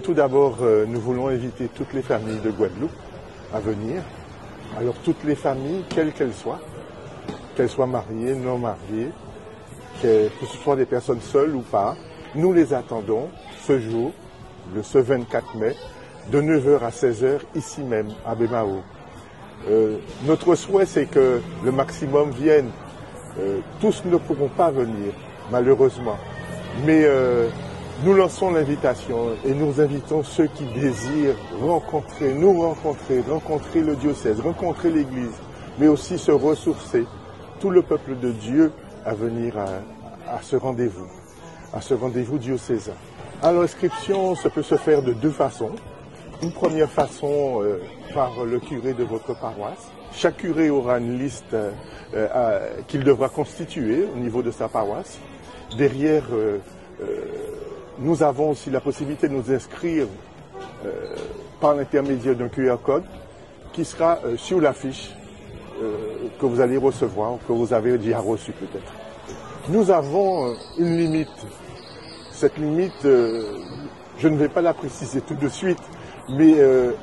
Tout d'abord, nous voulons inviter toutes les familles de Guadeloupe à venir. Alors toutes les familles, quelles qu'elles soient mariées, non mariées, que ce soit des personnes seules ou pas, nous les attendons ce jour, ce 24 mai, de 9 h à 16 h, ici même, à Bemao. Notre souhait, c'est que le maximum vienne. Tous ne pourront pas venir, malheureusement. Mais nous lançons l'invitation et nous invitons ceux qui désirent rencontrer le diocèse, rencontrer l'Église, mais aussi se ressourcer, tout le peuple de Dieu à venir à ce rendez-vous diocésain. Alors l'inscription, ça peut se faire de deux façons. Une première façon par le curé de votre paroisse. Chaque curé aura une liste qu'il devra constituer au niveau de sa paroisse. Derrière, nous avons aussi la possibilité de nous inscrire par l'intermédiaire d'un QR code qui sera sur l'affiche que vous allez recevoir, ou que vous avez déjà reçu peut-être. Nous avons une limite. Cette limite, je ne vais pas la préciser tout de suite, mais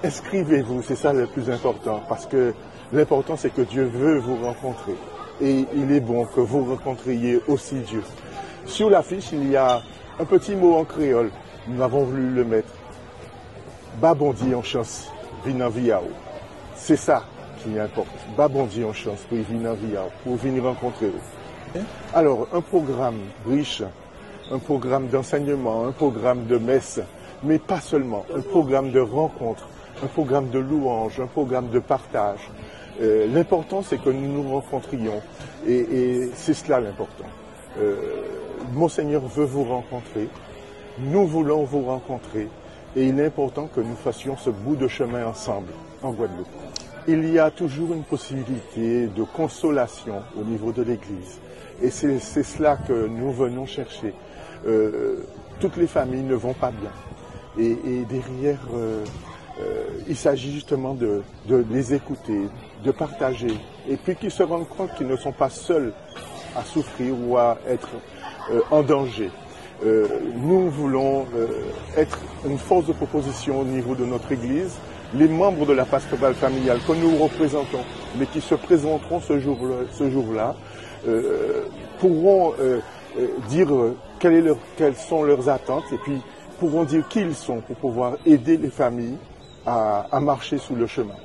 inscrivez-vous, c'est ça le plus important, parce que l'important c'est que Dieu veut vous rencontrer. Et il est bon que vous rencontriez aussi Dieu. Sur l'affiche, il y a un petit mot en créole, nous avons voulu le mettre. Babondi en chance, vina viao. C'est ça qui importe. Babondi en chance pour vina viao, pour venir rencontrer eux. Alors, un programme riche, un programme d'enseignement, un programme de messe, mais pas seulement, un programme de rencontre, un programme de louange, un programme de partage. L'important, c'est que nous nous rencontrions, et c'est cela l'important. Monseigneur veut vous rencontrer, nous voulons vous rencontrer, et il est important que nous fassions ce bout de chemin ensemble, en Guadeloupe. Il y a toujours une possibilité de consolation au niveau de l'Église, et c'est cela que nous venons chercher. Toutes les familles ne vont pas bien, et derrière, il s'agit justement de les écouter, de partager, et puis qu'ils se rendent compte qu'ils ne sont pas seuls à souffrir ou à être en danger. Nous voulons être une force de proposition au niveau de notre Église. Les membres de la pastorale familiale que nous représentons, mais qui se présenteront ce jour-là, pourront dire quelles sont leurs attentes, et puis pourront dire qui ils sont pour pouvoir aider les familles à marcher sous le chemin.